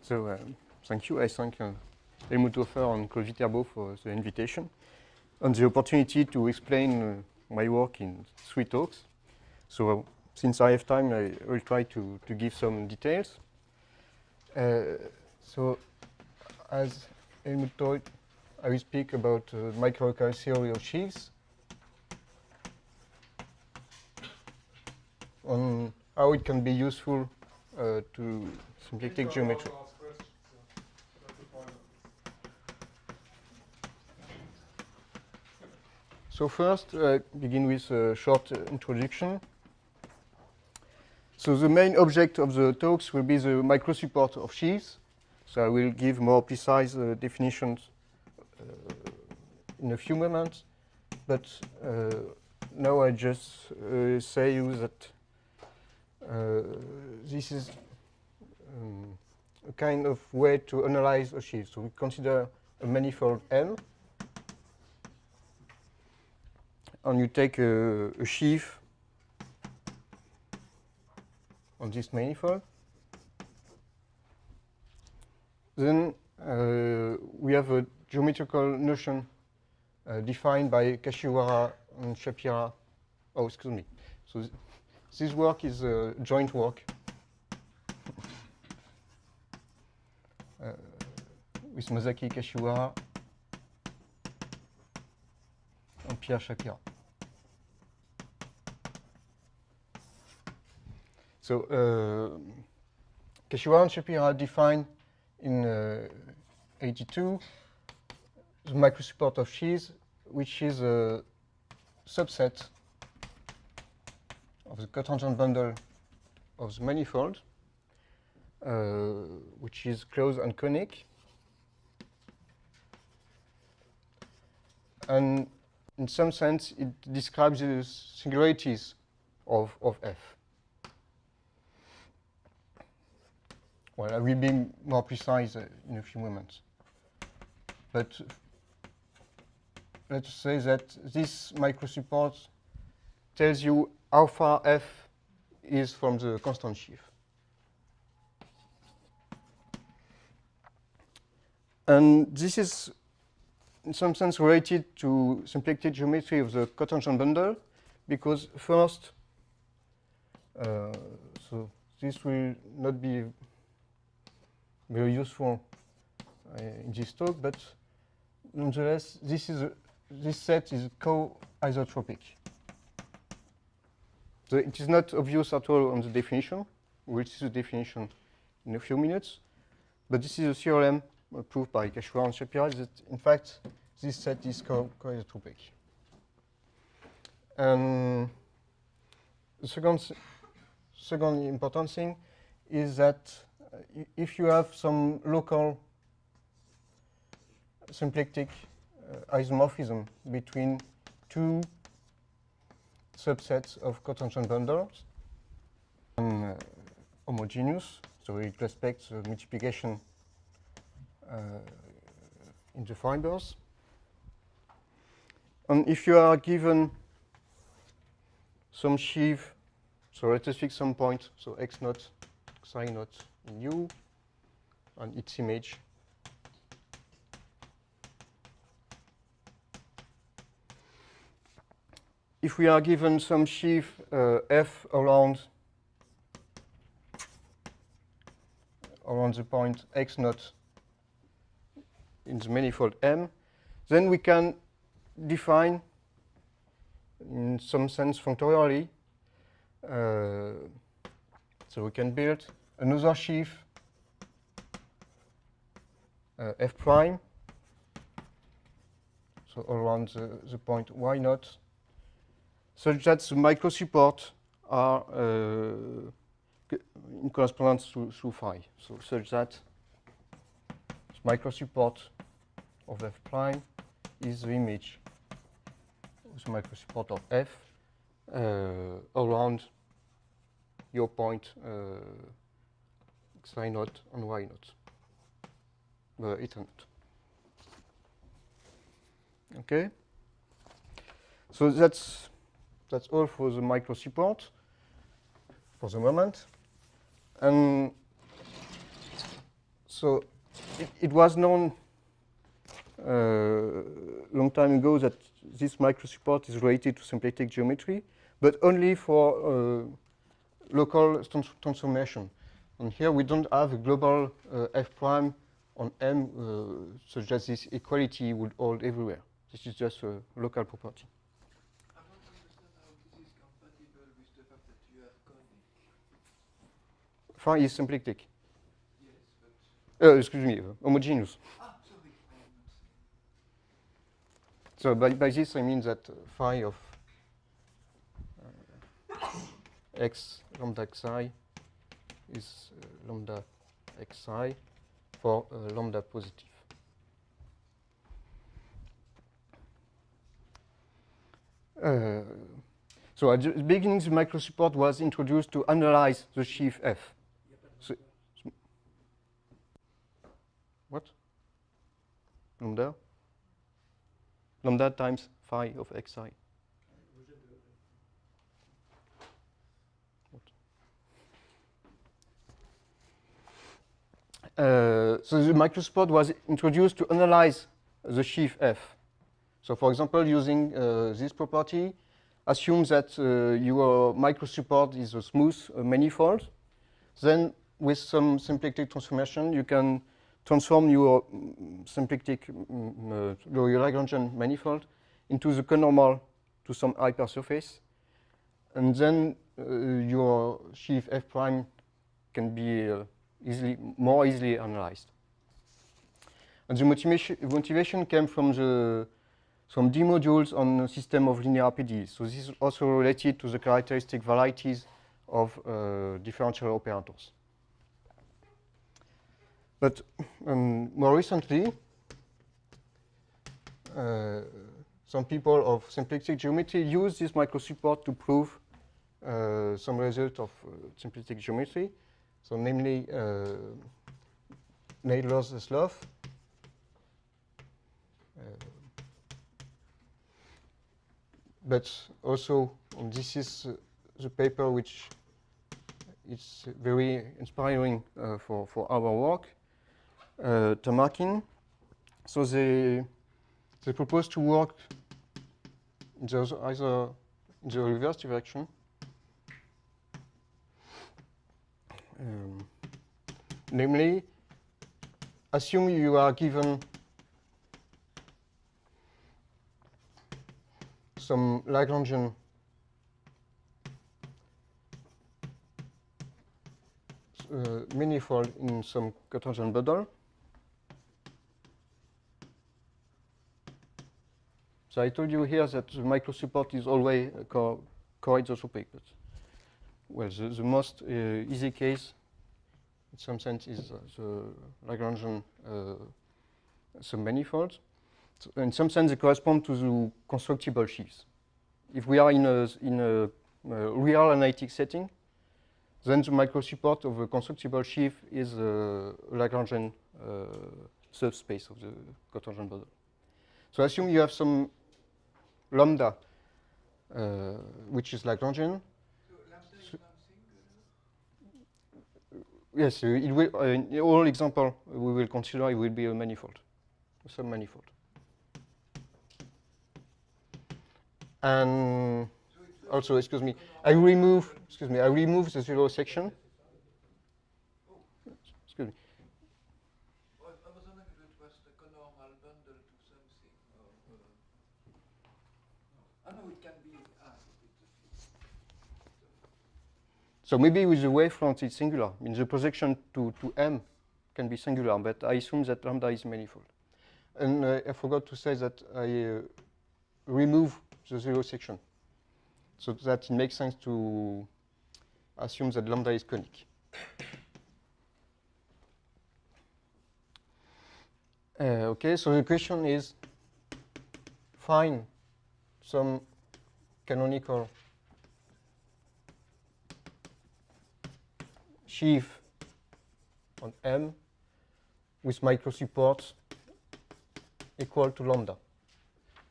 So thank you. I thank Helmut Hofer and Claude Viterbo for the invitation and the opportunity to explain my work in 3 talks. So since I have time, I will try to give some details. So as Helmut told, I will speak about microlocal theory of sheaves, on how it can be useful to symplectic geometry. So first, begin with a short introduction. So the main object of the talks will be the microsupport of sheaves. So I will give more precise definitions in a few moments. But now I just say you that this is a kind of way to analyze a sheaf. So we consider a manifold M, and you take a sheaf on this manifold. Then we have a geometrical notion defined by Kashiwara and Shapira. Oh, excuse me. So this work is a joint work with Masaki Kashiwara and Pierre Shapira. So Kashiwara and Shapira defined in 82 the microsupport of sheaves, which is a subset of the cotangent bundle of the manifold, which is closed and conic. And in some sense, it describes the singularities of F. Well, I will be more precise in a few moments. But let's say that this microsupport tells you how far F is from the constant sheaf. And this is in some sense related to symplectic geometry of the cotangent bundle, because first, so this will not be very useful in this talk, but nonetheless, this set is co-isotropic. So it is not obvious at all on the definition. We'll see the definition in a few minutes. But this is a theorem proved by Kashiwara and Shapira that, in fact, this set is co-isotropic. And the second important thing is that if you have some local symplectic isomorphism between 2 subsets of cotangent bundles and homogeneous, so it respects the multiplication in the fibers. And if you are given some sheaf, so let us fix some point, so x naught, xi naught in U, and its image. If we are given some sheaf F around the point x naught in the manifold M, then we can define, in some sense functorially, so we can build another sheaf F prime, so around the point y naught, such that the microsupport are in correspondence through phi. So such that the microsupport of F prime is the image of the microsupport of F around your point xi naught and y naught, eta naught. Okay. So that's all for the microsupport for the moment. And So it was known long time ago that this microsupport is related to symplectic geometry, but only for local transformation. And here we don't have a global f prime on M such that this equality would hold everywhere. This is just a local property. I don't understand how this is compatible with the fact that you have conic. Phi is symplectic. Yes, but... Excuse me, homogeneous. Ah, sorry, I am not saying. So by this I mean that phi of x lambda xi is lambda xi for lambda positive. So at the beginning, the microsupport was introduced to analyze the sheaf F. So, what? Lambda? Lambda times phi of xi. So the microsupport was introduced to analyze the sheaf F. So for example, using this property, assume that your microsupport is a smooth manifold. Then with some symplectic transformation, you can transform your symplectic, your Lagrangian manifold into the conormal to some hypersurface. And then your sheaf F prime can be more easily analyzed. And the motivation came from some D modules on a system of linear RPDs. So this is also related to the characteristic varieties of differential operators. But more recently, some people of symplectic geometry use this microsupport to prove some result of symplectic geometry. So namely, Naylor's slough. But also, this is the paper which is very inspiring for our work. Tamarkin. So they propose to work either in the reverse direction. Namely, assume you are given some Lagrangian manifold in some Cartesian bundle. So I told you here that the microsupport is always co-isotropic. But well, the most easy case, in some sense, is the Lagrangian submanifold. So in some sense, they correspond to the constructible sheaves. If we are in a real analytic setting, then the microsupport of a constructible sheaf is a Lagrangian subspace of the Cartesian bundle. So assume you have some lambda, which is Lagrangian. So lambda is non-singular? Yes, it will, in all example we will consider it will be a manifold, a submanifold. And so also, excuse me, I remove the zero section. Oh. Excuse me. Well, I was wondering if it was the conormal bundle to something. I know it can be. So maybe with the wavefront it's singular. I mean, the projection to M can be singular, but I assume that lambda is manifold. And I forgot to say that I remove the zero section, so that it makes sense to assume that lambda is conic. Okay, so the question is, find some canonical sheaf on M with microsupports equal to lambda.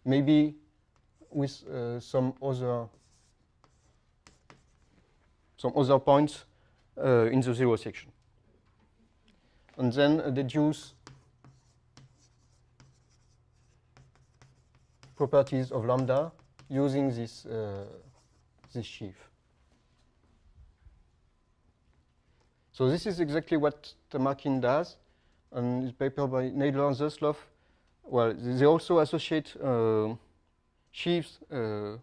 Maybe with some other points in the zero section. and then deduce properties of lambda using this sheaf. So this is exactly what Tamarkin does, and this paper by Nadler and Zasloff. Well, they also associate sheaves to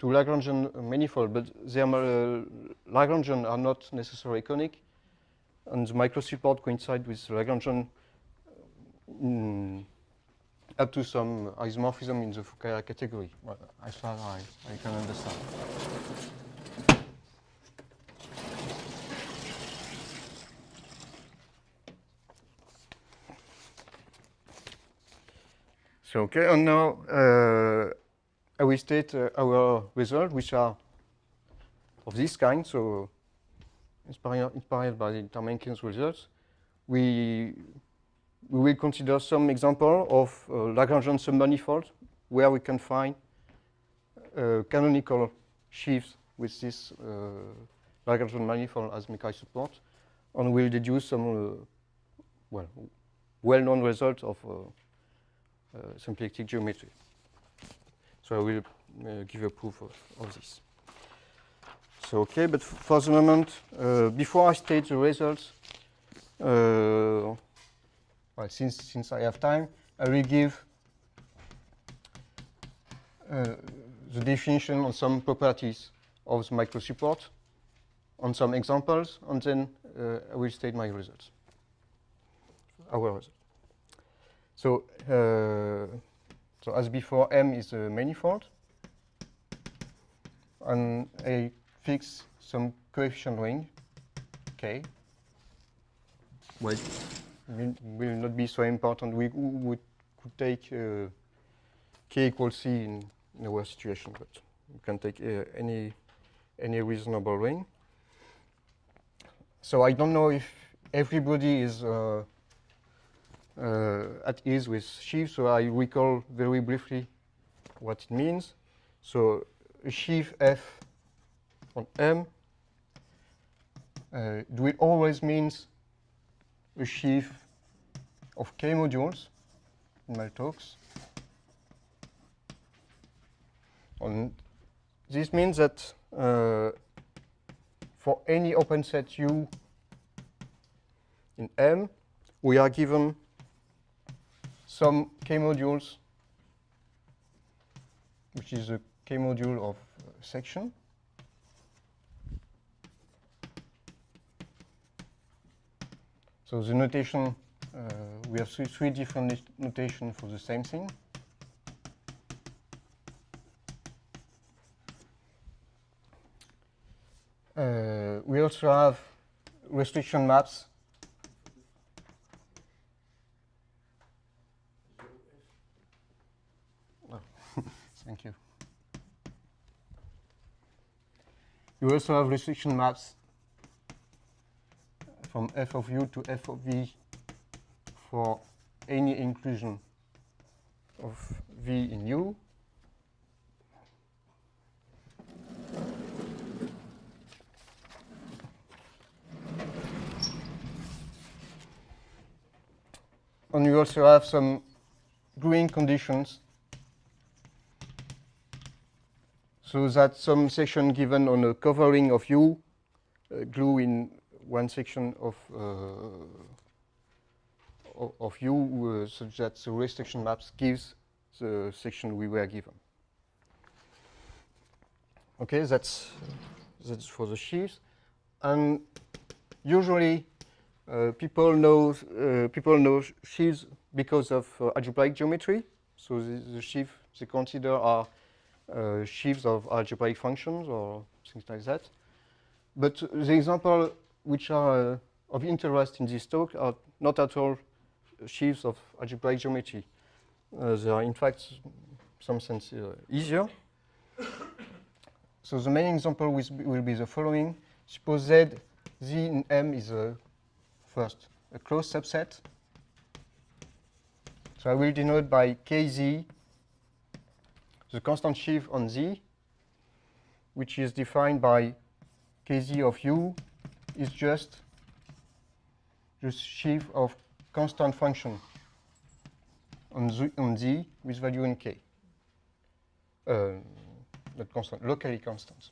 Lagrangian manifold, but their Lagrangian are not necessarily conic, and the microsupport coincide with Lagrangian up to some isomorphism in the Fukaya category, well, as far as I can understand. So, okay, and now I will state our results, which are of this kind. So, inspired by Tamarkin's results, we will consider some example of Lagrangian submanifold where we can find canonical sheaves with this Lagrangian manifold as Microlocal, and we'll deduce some well-known results of symplectic geometry. So I will give a proof of this. So okay, but for the moment, before I state the results, well, since I have time, I will give the definition on some properties of the microsupport, on some examples, and then I will state my results. Our results. So, so as before, M is a manifold, and I fix some coefficient ring, K. Well, will not be so important. We could take K equals C in our situation, but we can take any reasonable ring. So I don't know if everybody is at ease with sheaves, so I recall very briefly what it means. So a sheaf F on M, do it always means a sheaf of K modules in my talks? And this means that for any open set U in M, we are given some K modules, which is a K module of section. So the notation, we have three different notations for the same thing. We also have restriction maps. Oh, thank you. You also have restriction maps from f of u to f of v for any inclusion of v in u. And you also have some gluing conditions, so that some section given on a covering of U glue in one section of U, such that the restriction maps gives the section we were given. Okay, that's for the sheaves, and usually people know sheaves because of algebraic geometry. So the sheaves they consider are sheaves of algebraic functions or things like that. But the examples which are of interest in this talk are not at all sheaves of algebraic geometry. They are in fact, in some sense, easier. So the main example will be the following. Suppose Z in M is first a closed subset. So I will denote by Kz the constant sheaf on Z, which is defined by Kz of U is just the sheaf of constant function on Z with value in K. Not constant, locally constant.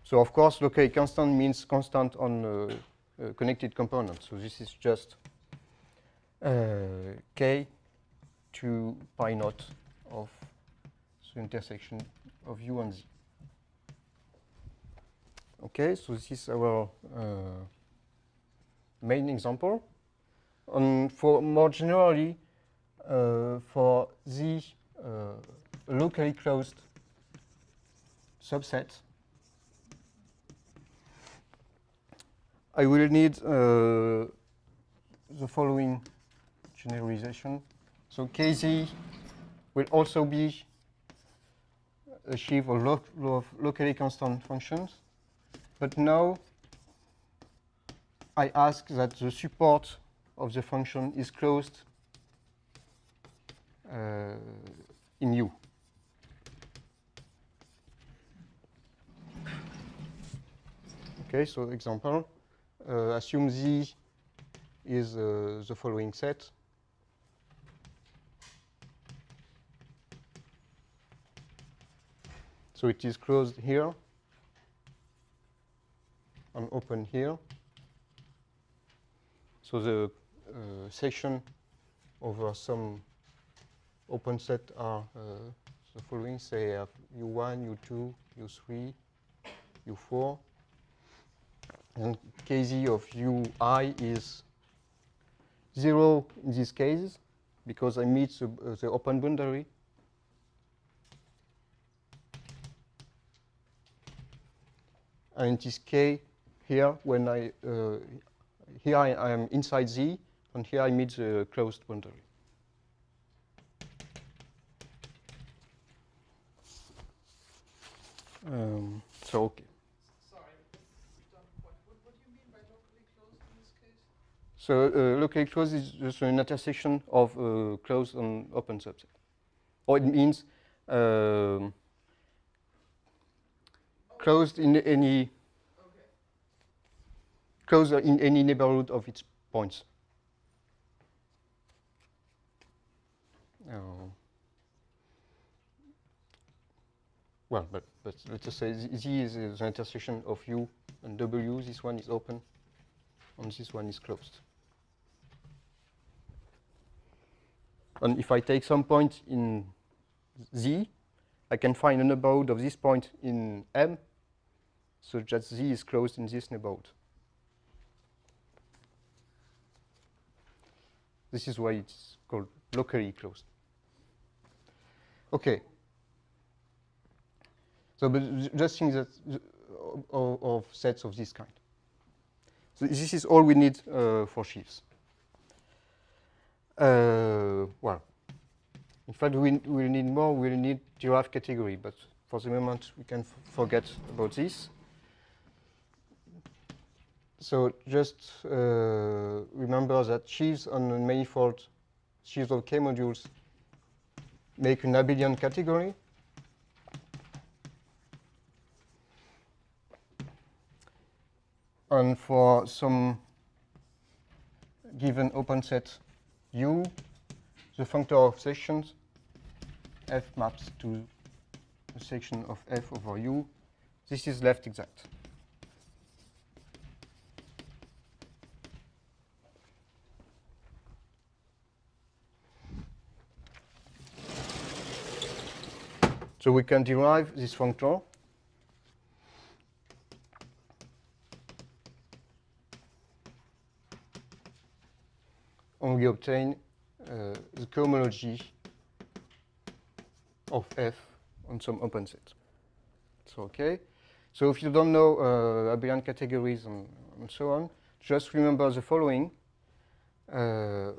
So of course, locally constant means constant on connected components. So this is just K to pi naught of the intersection of U and Z. Okay, so this is our main example. And for more generally, for the locally closed subset, I will need the following generalization. So Kz will also be a sheaf of locally constant functions. But now I ask that the support of the function is closed in U. Okay, so example, assume Z is the following set. So it is closed here and open here. So the section over some open set are the following. Say I have U1, U2, U3, U4. And Kz of Ui is 0 in this case, because I meet the open boundary. And it is K here when here I am inside Z, and here I meet the closed boundary. So okay. Sorry, don't quite. What do you mean by locally closed in this case? So locally closed is just an intersection of closed and open subset. Or it means closed in any closed in any neighborhood of its points. Well, but let's just say Z is the intersection of U and W. This one is open, and this one is closed. And if I take some point in Z, I can find a neighborhood of this point in M, such that Z is closed in this neighborhood. This is why it's called locally closed. Okay. So, but just think that of sets of this kind. So this is all we need for sheaves. Well, in fact, we'll need more. We'll need giraffe category, but for the moment, we can forget about this. So just remember that sheaves on a manifold, sheaves of K modules, make an abelian category. And for some given open set U, the functor of sections F maps to a section of F over U. This is left exact. So we can derive this functor and we obtain the cohomology of F on some open set. So okay. So if you don't know abelian categories and so on, just remember the following. The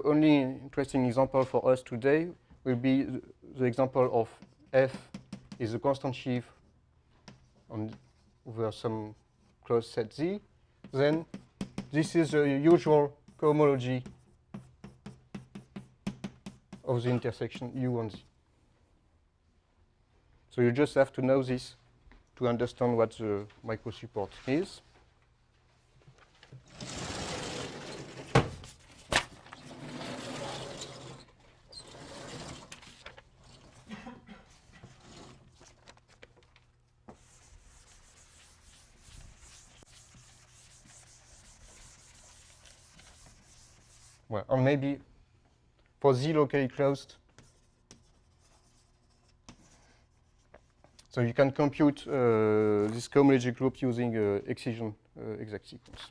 only interesting example for us today will be the example of F is a constant sheaf over some closed set Z. Then this is the usual cohomology of the intersection U and Z. So you just have to know this to understand what the microsupport is. Well, or maybe for Z locally closed, so you can compute this cohomology group using excision exact sequence.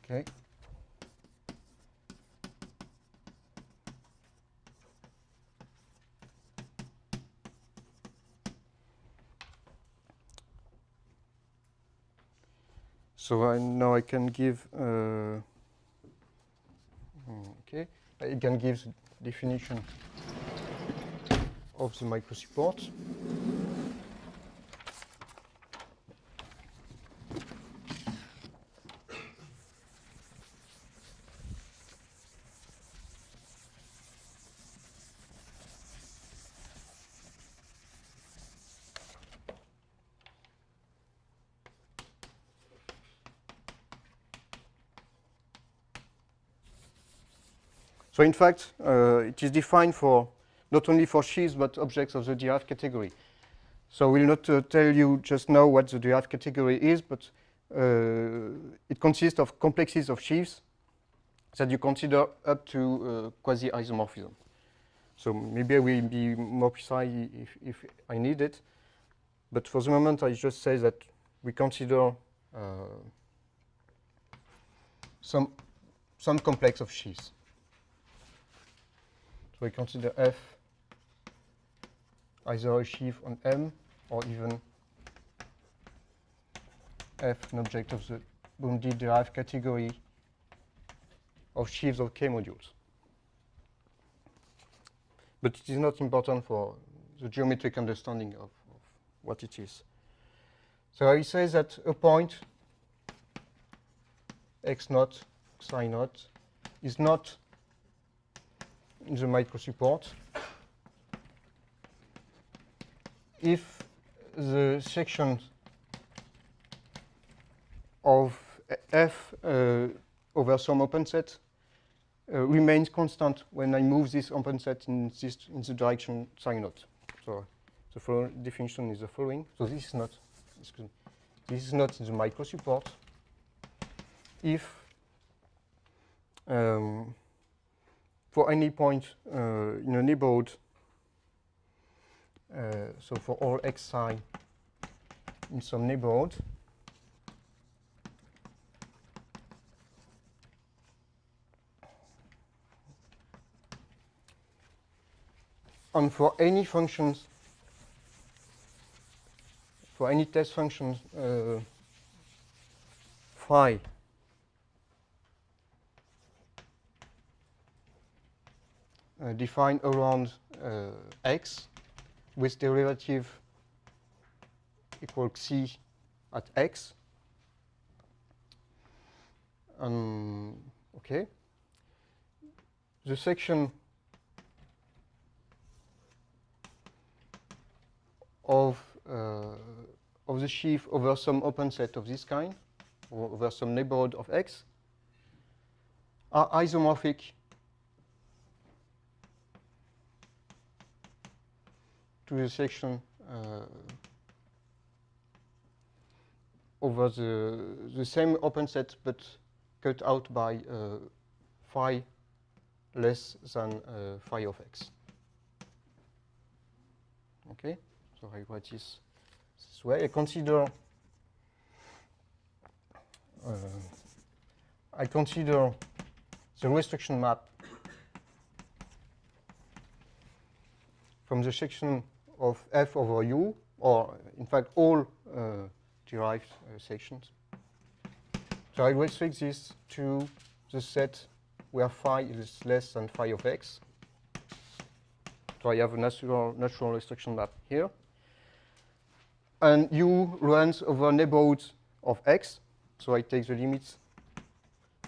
Okay. So now I can give, okay, I can give the definition of the microsupport. So in fact, it is defined for not only for sheaves but objects of the derived category. So we'll not tell you just now what the derived category is, but it consists of complexes of sheaves that you consider up to quasi-isomorphism. So maybe I will be more precise if I need it. But for the moment, I just say that we consider some complex of sheaves. So we consider F either a sheaf on M or even F an object of the bounded derived category of sheaves of K modules. But it is not important for the geometric understanding of what it is. So I say that a point x naught, xi naught is not in the microsupport if the section of F over some open set remains constant when I move this open set in the direction psi naught. So the definition is the following. So this is not, excuse me, this is not in the microsupport if for any point in a neighborhood, so for all xi in some neighborhood, and for any functions, for any test functions phi defined around x with derivative equal xi at x. Okay. The section of the sheaf over some open set of this kind, or over some neighborhood of x, are isomorphic to the section over the same open set but cut out by phi less than phi of x. Okay, so I write this way. I consider the restriction map from the section of F over U, or in fact all derived sections. So I restrict this to the set where phi is less than phi of x. So I have a natural restriction map here. and U runs over neighborhood of X. So I take the limits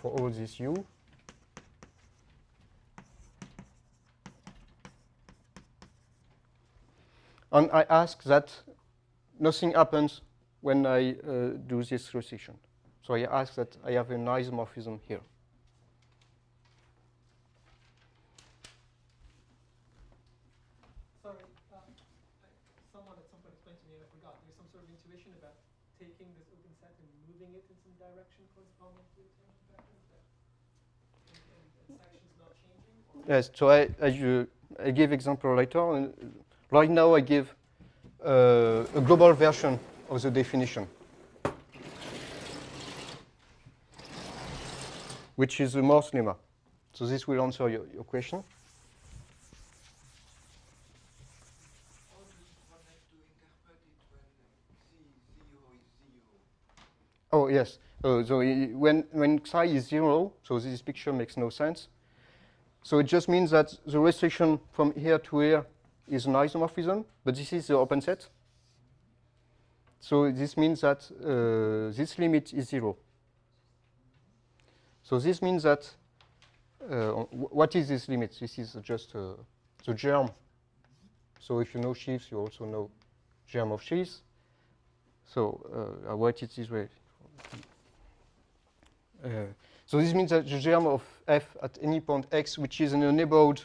for all this U. And I ask that nothing happens when I do this restriction. So I ask that I have an isomorphism here. Sorry, someone at some point explained to me, and I forgot, there's some sort of intuition about taking this open set and moving it in some direction corresponding to the tangent vector, and section's not changing? Or Yes, so I give example later. And right now I give a global version of the definition, which is the Morse lemma. So this will answer your question. How does one have to interpret it when C0 is 0? Oh, yes. So when psi is 0, so this picture makes no sense. So it just means that the restriction from here to here is an isomorphism, but this is the open set. So this means that this limit is 0. So this means that, what is this limit? This is just the germ. So if you know Sheaves, you also know germ of Sheaves. So I write it this way. So this means that the germ of f at any point x, which is in the neighborhood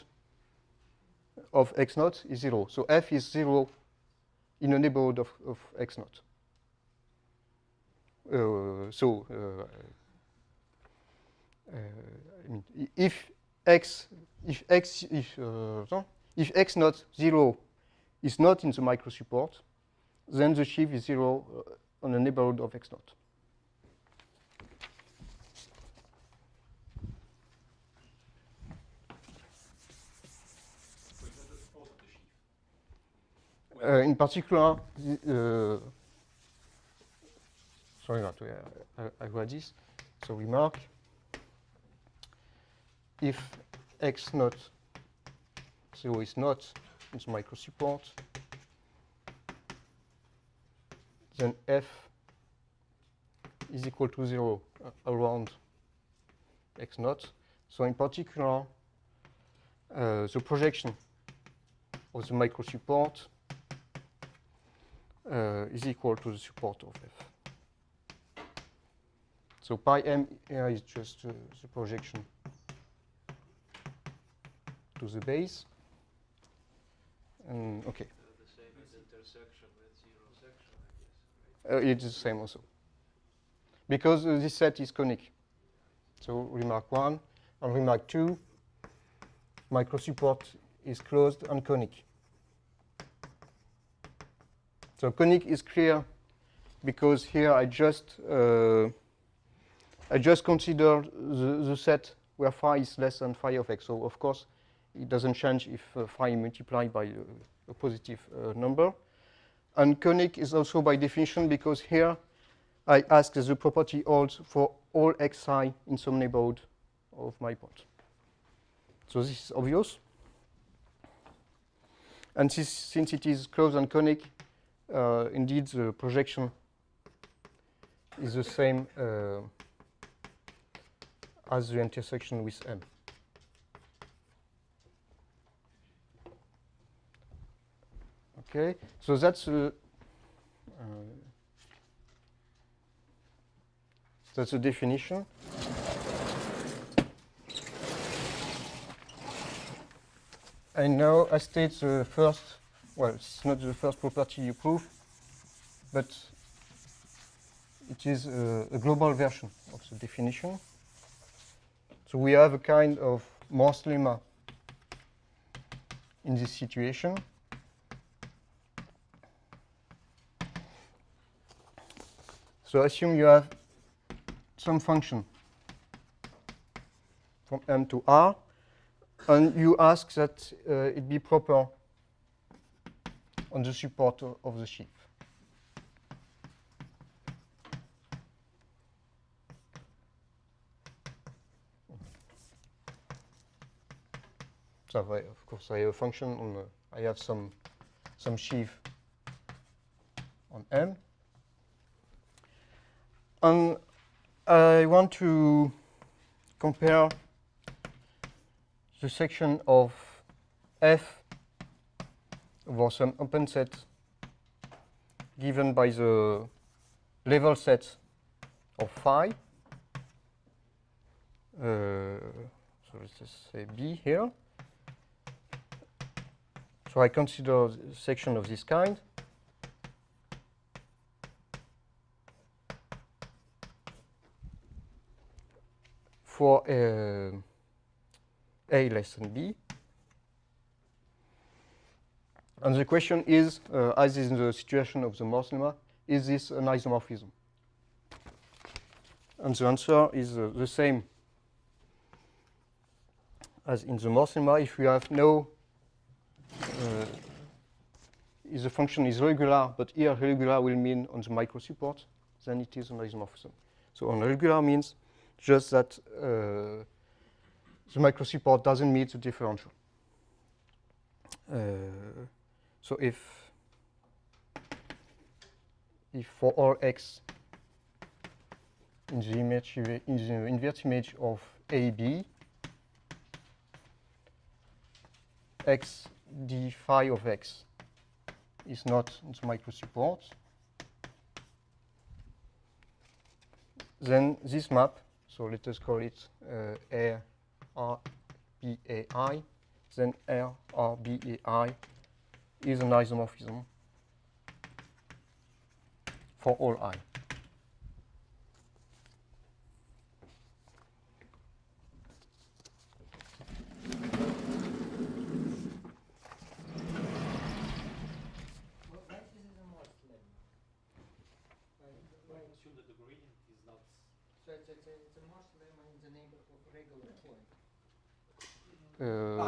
of x naught, is 0. So f is 0 in the neighborhood of x naught. I mean, if x naught 0 is not in the microsupport, then the sheaf is 0 on the neighborhood of x naught. In particular, sorry, not I read this. So remark, if x naught 0 is not in the microsupport, then f is equal to 0 around x naught. So in particular, the projection of the microsupport is equal to the support of f. So pi m here is just the projection to the base. And okay. The same as intersection with zero section, I guess, right? It's the same also. Because this set is conic. So remark 1 and remark 2, microsupport is closed and conic. So conic is clear because here I just consider the set where phi is less than phi of x. So of course it doesn't change if phi multiplied by a positive number. And conic is also by definition because here I ask that the property holds for all xi in some neighborhood of my point. So this is obvious. And since it is closed and conic, indeed the projection is the same as the intersection with M. Okay, so that's the definition. And now I state the first, well, it's not the first property you prove, but it is a global version of the definition. So we have a kind of Morse lemma in this situation. So assume you have some function from M to R, and you ask that it be proper on the support of the sheaf. So of course I have a function on I have some sheaf on M. And I want to compare the section of F over some open set given by the level set of phi. So let's just say B here. So I consider a section of this kind. For A less than B. And the question is, as in the situation of the Morse lemma, is this an isomorphism? And the answer is the same as in the Morse lemma. If we have no, if the function is regular, but here regular will mean on the microsupport, then it is an isomorphism. So on regular means just that the microsupport doesn't meet the differential. So if for all x in the image in the inverse image of AB, x d phi of x is not on the microsupport, then this map, so let us call it RBAI, then RBAI is an isomorphism for all I.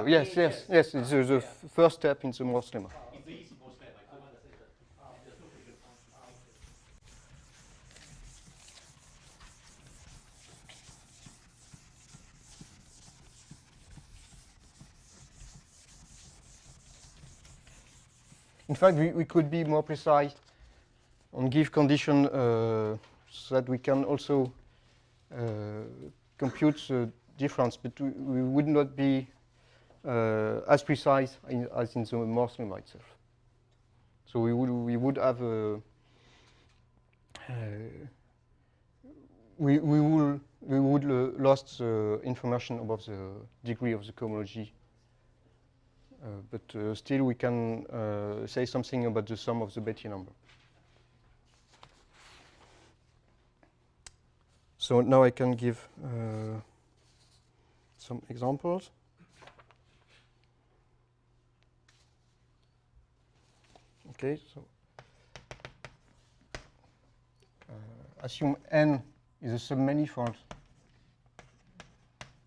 Yes, it's the first step in the Morse lemma. In fact, we could be more precise and give condition so that we can also compute the difference, but we would not be as precise as in the Morse lemma itself. So we would have we would lost the information about the degree of the cohomology. But still we can say something about the sum of the Betti number. So now I can give some examples. Okay, so assume n is a submanifold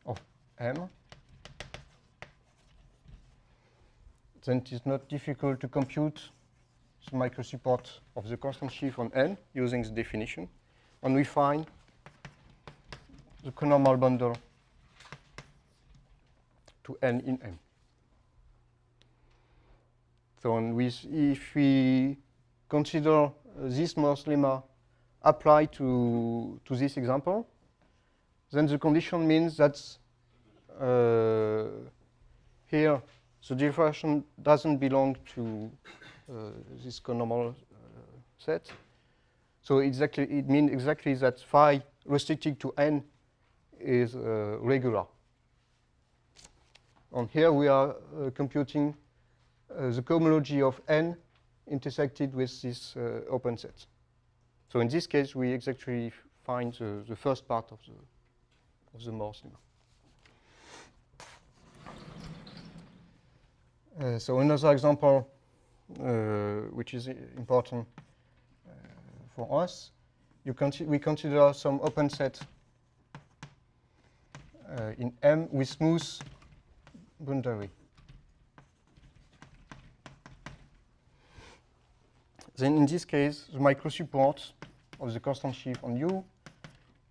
of M. Then it is not difficult to compute the microsupport of the constant sheaf on N using the definition. And we find the conormal bundle to N in M. So if we consider this Morse lemma applied to this example, then the condition means that here the diffraction doesn't belong to this conormal set. So it means exactly that phi restricted to N is regular. And here we are computing the cohomology of N intersected with this open set. So in this case, we exactly find the first part of the Morse lemma. So another example, which is important for us, we consider some open set in M with smooth boundary. Then in this case, the microsupport of the constant sheaf on U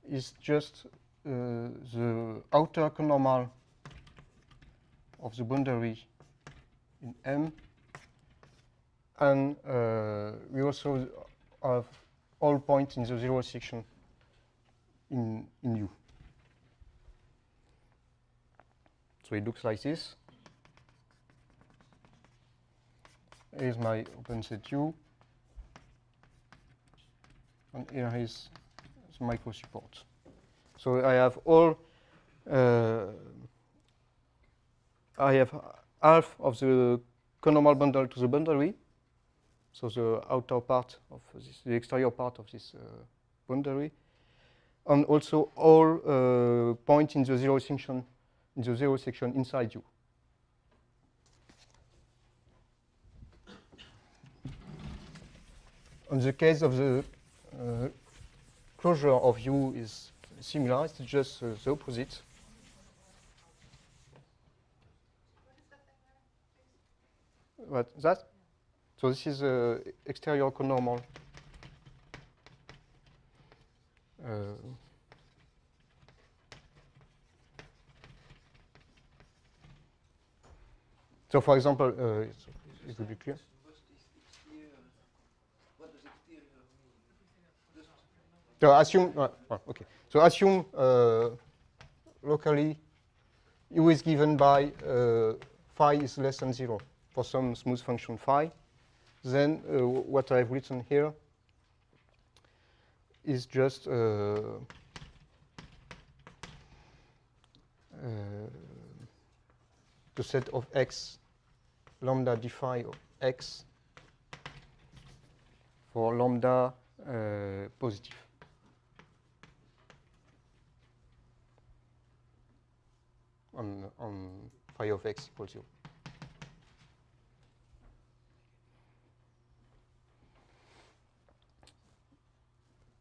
is just the outer conormal of the boundary in M. And we also of all points in the zero section in U. So it looks like this. Here's my open set U, and here is the micro support. So I have all. I have half of the conormal bundle to the boundary, so the outer part of this, the exterior part of this boundary, and also all points in the zero section inside U. In the case of the closure of U is similar, it's just the opposite. What that? So this is exterior conormal. So for example, it will be clear. What does exterior mean? So assume, okay. So assume locally U is given by phi is less than 0 for some smooth function phi. Then what I've written here is just the set of x lambda d phi of x for lambda positive. On phi of x equals 0.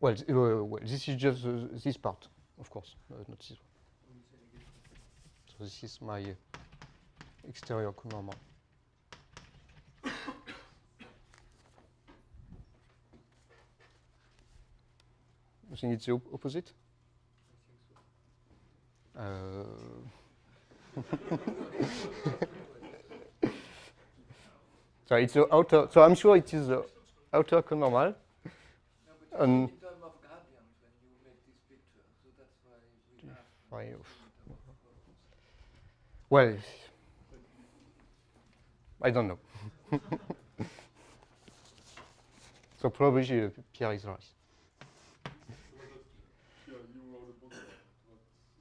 Well, this is just this part, of course, not this one. So this is my exterior conormal. You think it's the opposite? So it's the outer. So I'm sure it is the outer conormal. No, but in terms of gradients when you make this picture, so that's why we have. Well, I don't know. So probably Pierre is right. Yeah, you wrote a book about it.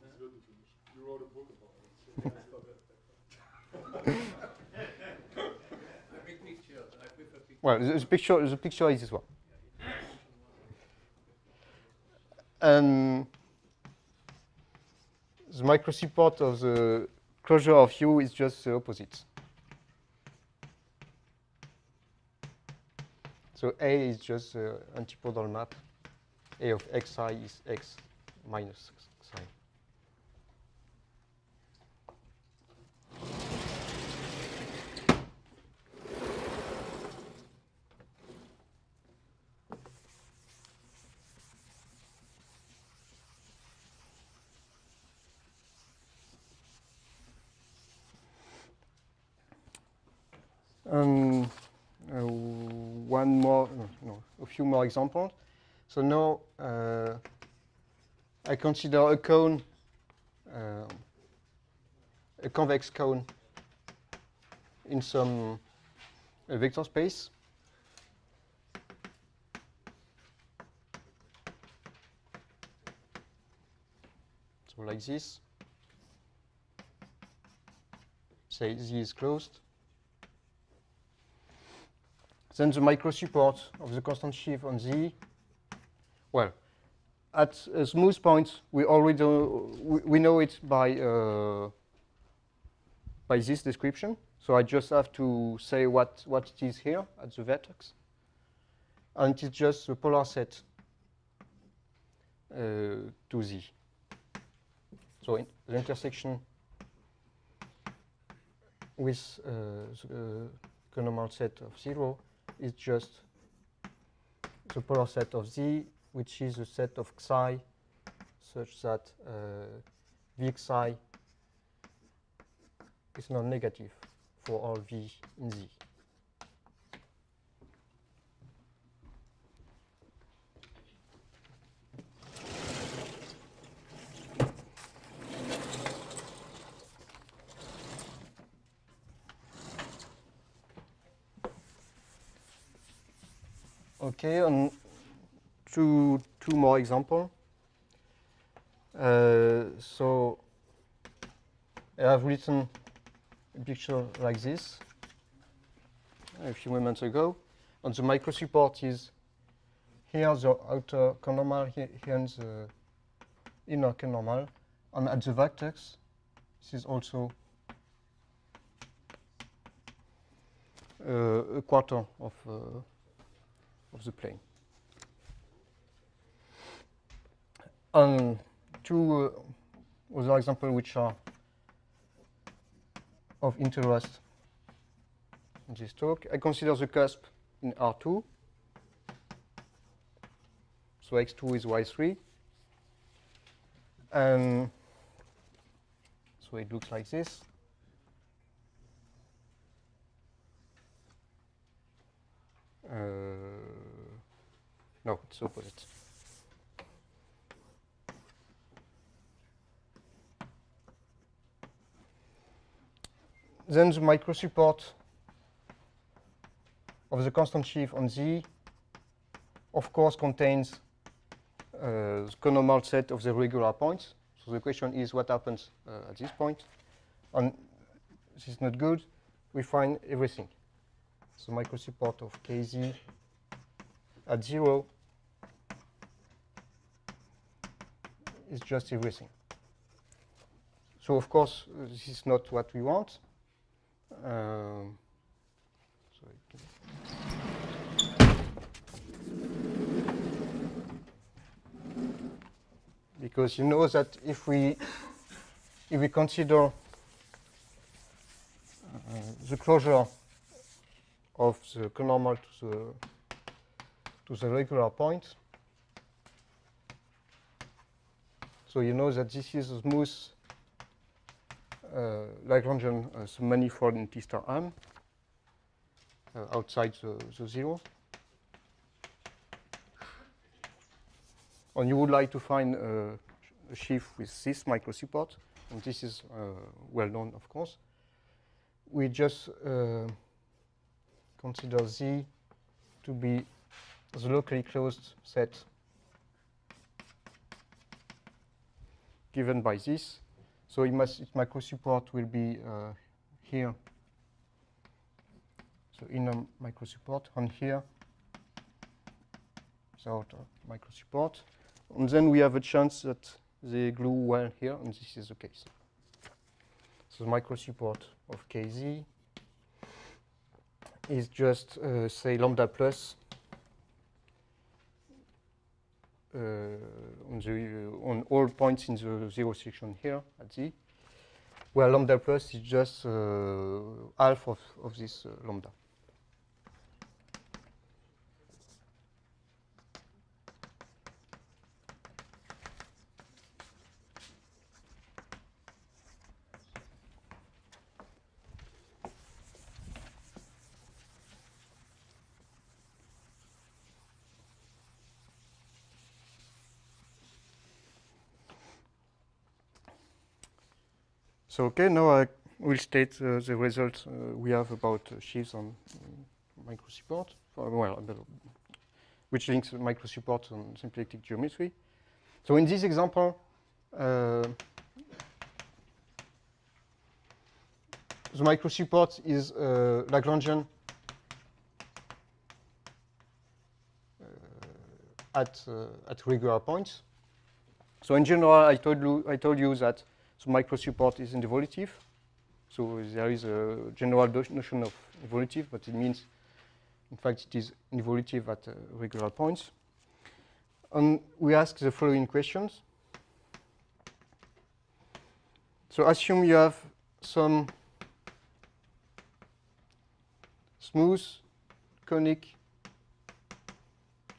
It's your definition. You wrote a book about it. So I make pictures. I prefer pictures. Well, the picture is this one. And the microsupport of the closure of U is just the opposite. So A is just the antipodal map. A of xi is x minus xi. One more, a few more examples. So now I consider a cone, a convex cone in some vector space. So like this. Say Z is closed. Then the microsupport of the constant sheaf on Z. Well, at a smooth point, we already we know it by this description. So I just have to say what it is here at the vertex, and it's just the polar set to Z. So in the intersection with the conormal set of 0 is just the polar set of Z, which is the set of xi such that V xi is non-negative for all V in Z. Okay, and two more examples. So I have written a picture like this a few moments ago, and the micro support is here the outer connormal, here the inner connormal, and at the vertex, this is also a quarter of the plane. And two other examples which are of interest in this talk. I consider the cusp in R2. So X2 is Y3. And so it looks like this. No, it's opposite. Then the micro support of the constant sheaf on Z, of course, contains the connormal set of the regular points. So the question is what happens at this point. And this is not good. We find everything. So micro support of Kz at 0 is just everything. So of course, this is not what we want. Because you know that if we consider the closure of the connormal to the regular point, so you know that this is a smooth Lagrangian submanifold in T star M outside the zero. And you would like to find a sheaf with this micro support, and this is well known, of course. We just consider Z to be the locally closed set given by this. So its micro support will be here, so inner micro support, and here the outer micro support. And then we have a chance that they glue well here, and this is the case. So the micro support of Kz is just, say, lambda plus on all points in the zero section here at Z, where lambda plus is just half of this lambda. So okay, now I will state the results we have about sheaves on micro support, which links micro support on symplectic geometry. So in this example, the micro support is Lagrangian at regular points. So in general, I told you that the micro support is involutive. So there is a general notion of involutive, but it means, in fact, it is involutive at regular points. And we ask the following questions. So assume you have some smooth, conic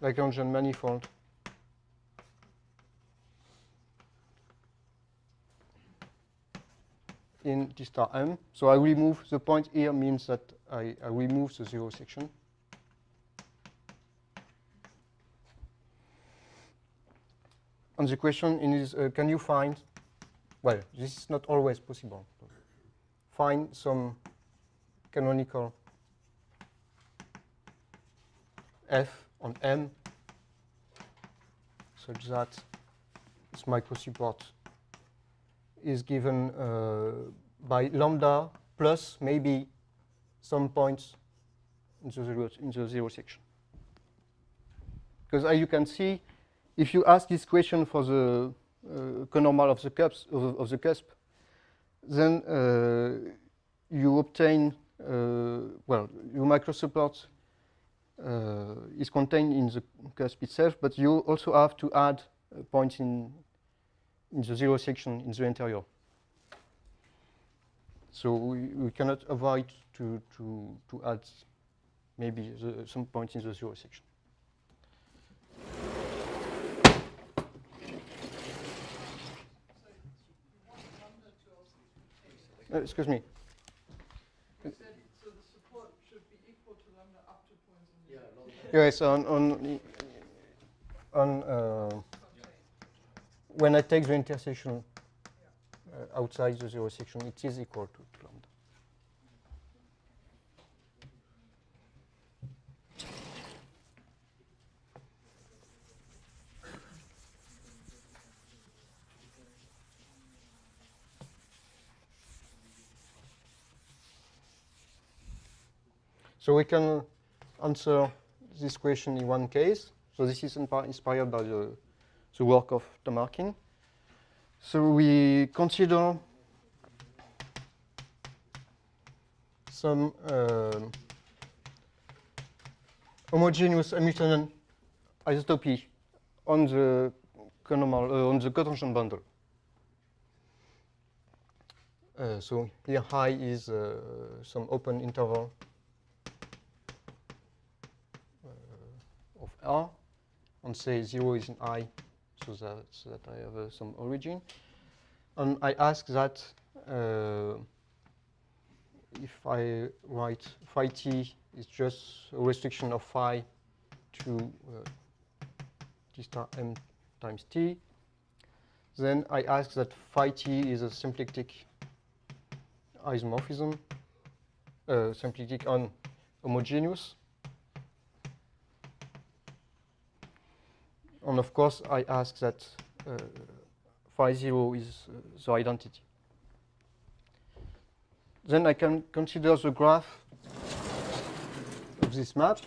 Lagrangian manifold in T star M. So I remove the point here means that I remove the zero section. And the question is, can you find, well, this is not always possible. Find some canonical F on M such that this microsupport is given by lambda plus maybe some points in the zero section. Because as you can see, if you ask this question for the conormal of the cusp, then you obtain, well, your microsupport is contained in the cusp itself, but you also have to add points in the zero section in the interior. So we cannot avoid to add maybe some points in the zero section. Excuse me. You said so the support should be equal to lambda up to points in the Yes, when I take the intersection outside the zero section, it is equal to lambda. So we can answer this question in one case. So this is inspired by the work of Tomarkin. So we consider some homogeneous Hamiltonian isotopy on the cotangent bundle. So here I is some open interval of R, and say 0 is in I, so that I have some origin. And I ask that if I write phi t is just a restriction of phi to t star m times t, then I ask that phi t is a symplectic isomorphism, symplectic and homogeneous. And of course, I ask that phi 0 is the identity. Then I can consider the graph of this map.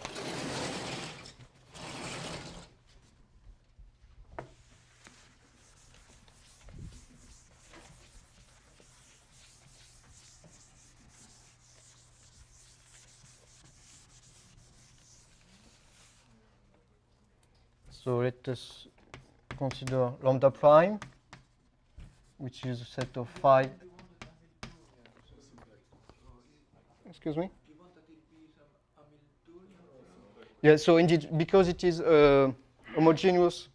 So let us consider lambda prime, which is a set of phi. Excuse me? You want that it be some Hamiltonian? Yeah, so indeed, because it is homogeneous,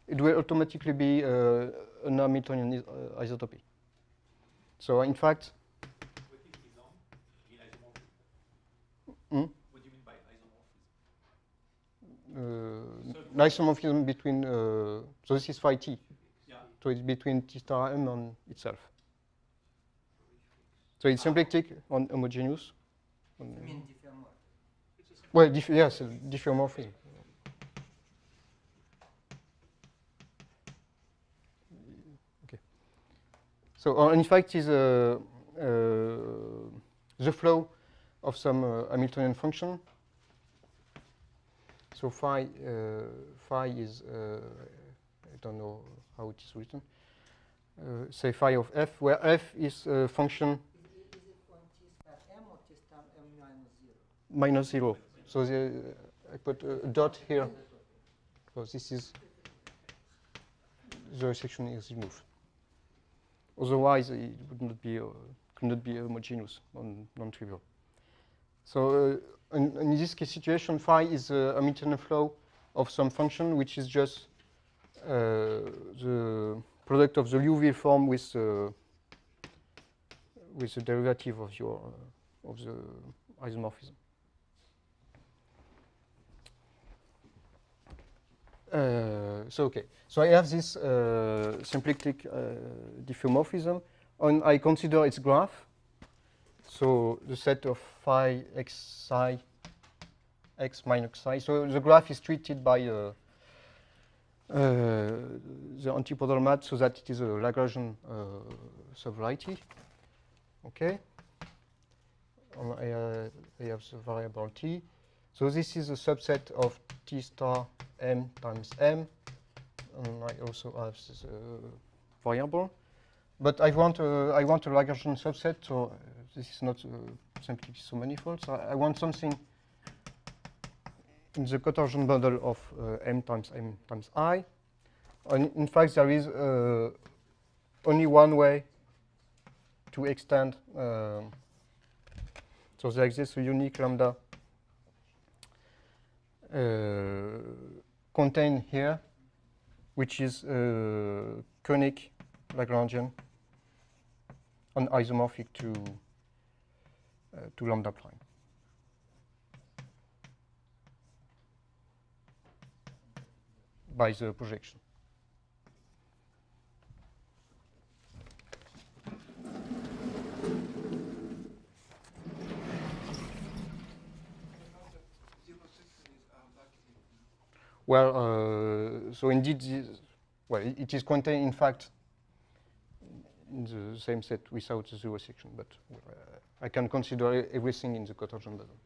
it will automatically be an Hamiltonian isotopy. So in fact, What is isom? In isomorphism? hmm? What do you mean by isomorphism? Isomorphism between, so this is phi t. Yeah. So it's between t star m and itself. So it's symplectic on homogeneous. I mean diffeomorphism. Well, yes, diffeomorphism. Okay. So in fact, is the flow of some Hamiltonian function. So phi is I don't know how it is written. Say phi of f, where f is a function Is it on t star m or t star m minus 0? minus 0. So I put a dot here. So this is the section is removed. Otherwise, it would not be could not be homogeneous, non-trivial. So in this case situation, phi is a Hamiltonian flow of some function, which is just the product of the Liouville form with the derivative of your of the isomorphism. So I have this symplectic diffeomorphism, and I consider its graph. So the set of phi x psi x minus I. So the graph is treated by the antipodal map so that it is a Lagrangian subvariety. Okay. I have the variable t. So this is a subset of t star m times m. And I also have this variable. But I want a Lagrangian subset, so this is not simply isomanifold. So I want something in the cotangent bundle of m times I. And in fact, there is only one way to extend. So there exists a unique lambda contained here, which is conic Lagrangian and isomorphic to lambda prime. By the projection. Well, so indeed, it is contained, in fact, in the same set without the zero section, but I can consider everything in the cotangent bundle.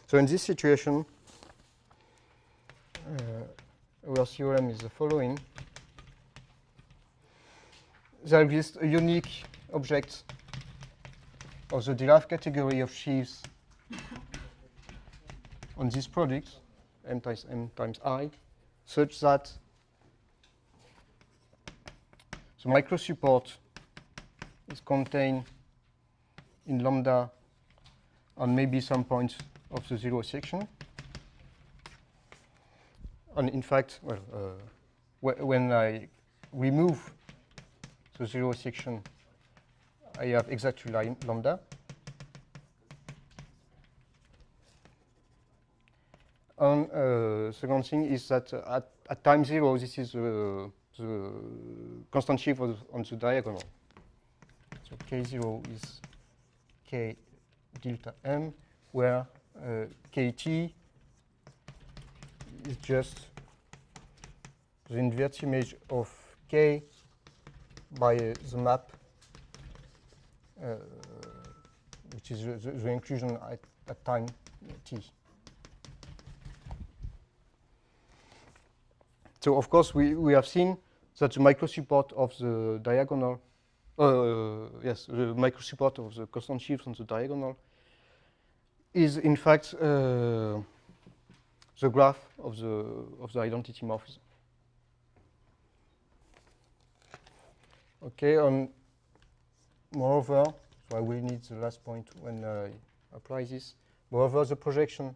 So in this situation, our theorem is the following. There exists a unique object of the derived category of sheaves on this product, m times I, such that the microsupport is contained in lambda on maybe some points of the zero section. And in fact, when I remove the zero section, I have exactly lambda. And second thing is that at time zero, this is the constant shift on the diagonal. So K0 is K delta M, where KT is just the inverse image of K by the map, which is the inclusion at time t. So of course we have seen that the microsupport of the diagonal, yes, the microsupport of the constant shifts on the diagonal is in fact the graph of the identity morphism. Okay, moreover, so I will need the last point when I apply this. Moreover, the projection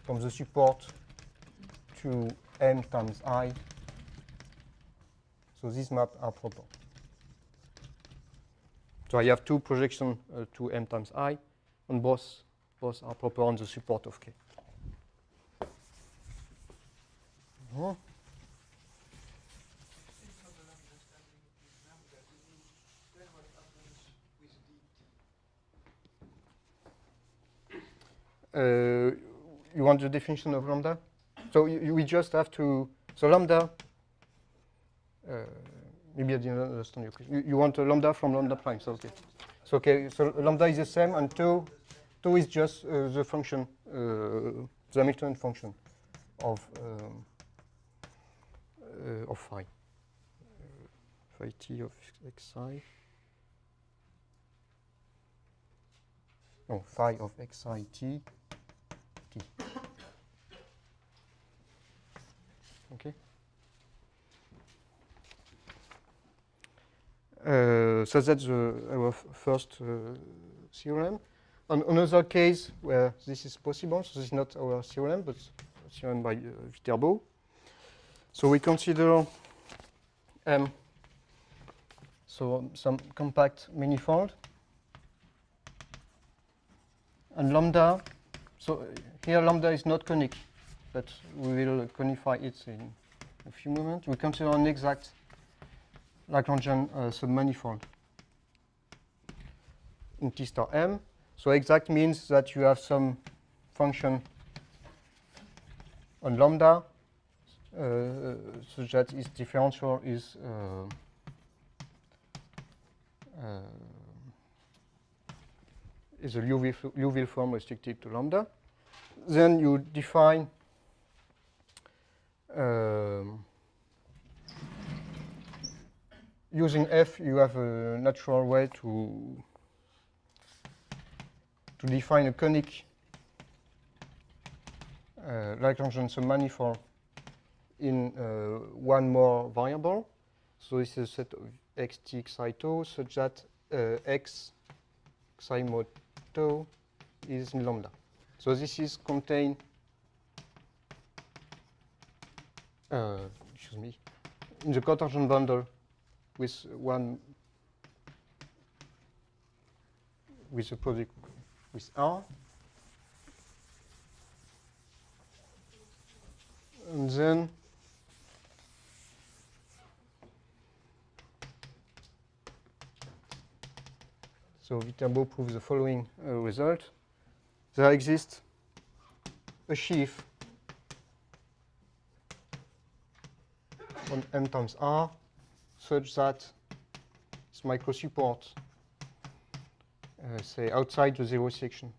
from the support to m times I, so these maps are proper. So I have two projections to m times I, and both are proper on the support of K. You want the definition of lambda? So we just have to, so lambda, maybe I didn't understand your question. You want a lambda from lambda prime, so okay. So okay, so lambda is the same, and 2 is just the function, the Hamiltonian function of phi. Phi t of xi. No, phi of xi t. Okay. So that's our first theorem. On another case where this is possible, so this is not our theorem, but a theorem by Viterbo. So we consider M, so some compact manifold, and lambda. So here lambda is not conic, but we will conify it a few moments. We consider an exact Lagrangian submanifold in T star M. So exact means that you have some function on lambda such that its differential is a Liouville form restricted to lambda. Then you define using F, you have a natural way to define a conic Lagrangian submanifold in one more variable. So this is a set of xt xi tau such that x xi mod tau is in lambda. So this is contained, excuse me, in the cotangent bundle with a product with R. And then so Viterbo proves the following result. There exists a sheaf on M times R such that its microsupport, say outside the zero section,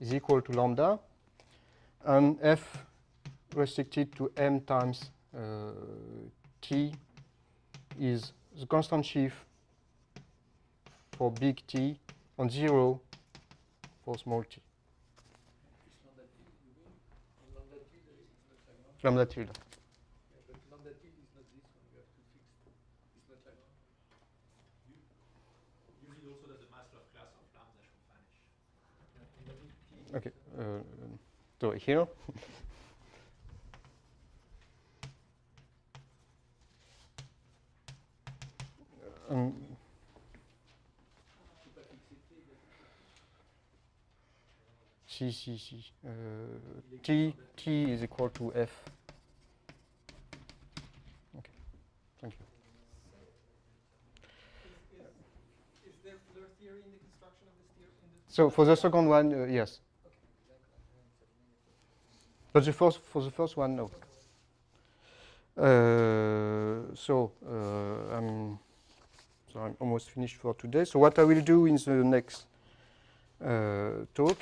is equal to lambda, and F restricted to M times T is the constant sheaf for big T on 0 for small t. Lambda tilde. Yeah, but lambda tilde is not this one. We have to fix. It's not like. You need also that the master class of lambda should vanish. Okay. So here. C. T is equal to F. Okay, thank you. Is there Fleur theory in the construction of this theory? So for the second one, yes. But for the first one, no. I'm almost finished for today. So what I will do in the next talk,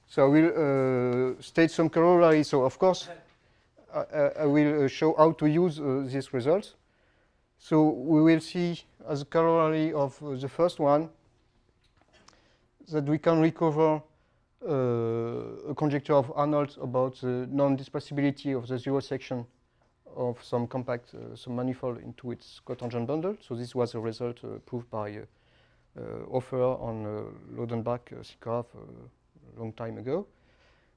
so I will state some corollary. So of course, I will show how to use these results. So we will see as a corollary of the first one that we can recover a conjecture of Arnold's about the non-dispersibility of the zero section of some compact submanifold into its cotangent bundle. So this was a result proved by Hofer on Lodenbach-Sigraf a long time ago.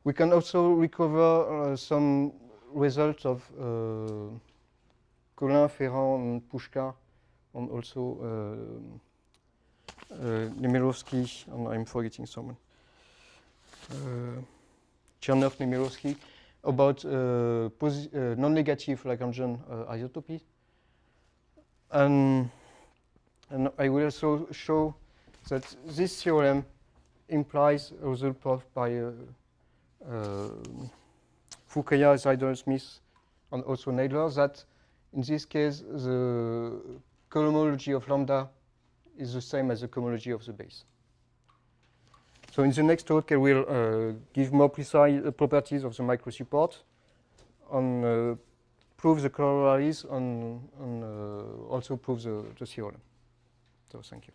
We can also recover some results of Collin, Ferrand, and Pushka, and also Nemirovsky, and I'm forgetting someone. Chernev, Nemirovsky, about non-negative Lagrangian isotopy. And I will also show that this theorem implies a result proved by Fukaya, Seidel, Smith, and also Nadler, that in this case the cohomology of lambda is the same as the cohomology of the base. So in the next talk I will give more precise properties of the microsupport and prove the corollaries and also prove the theorem. So thank you.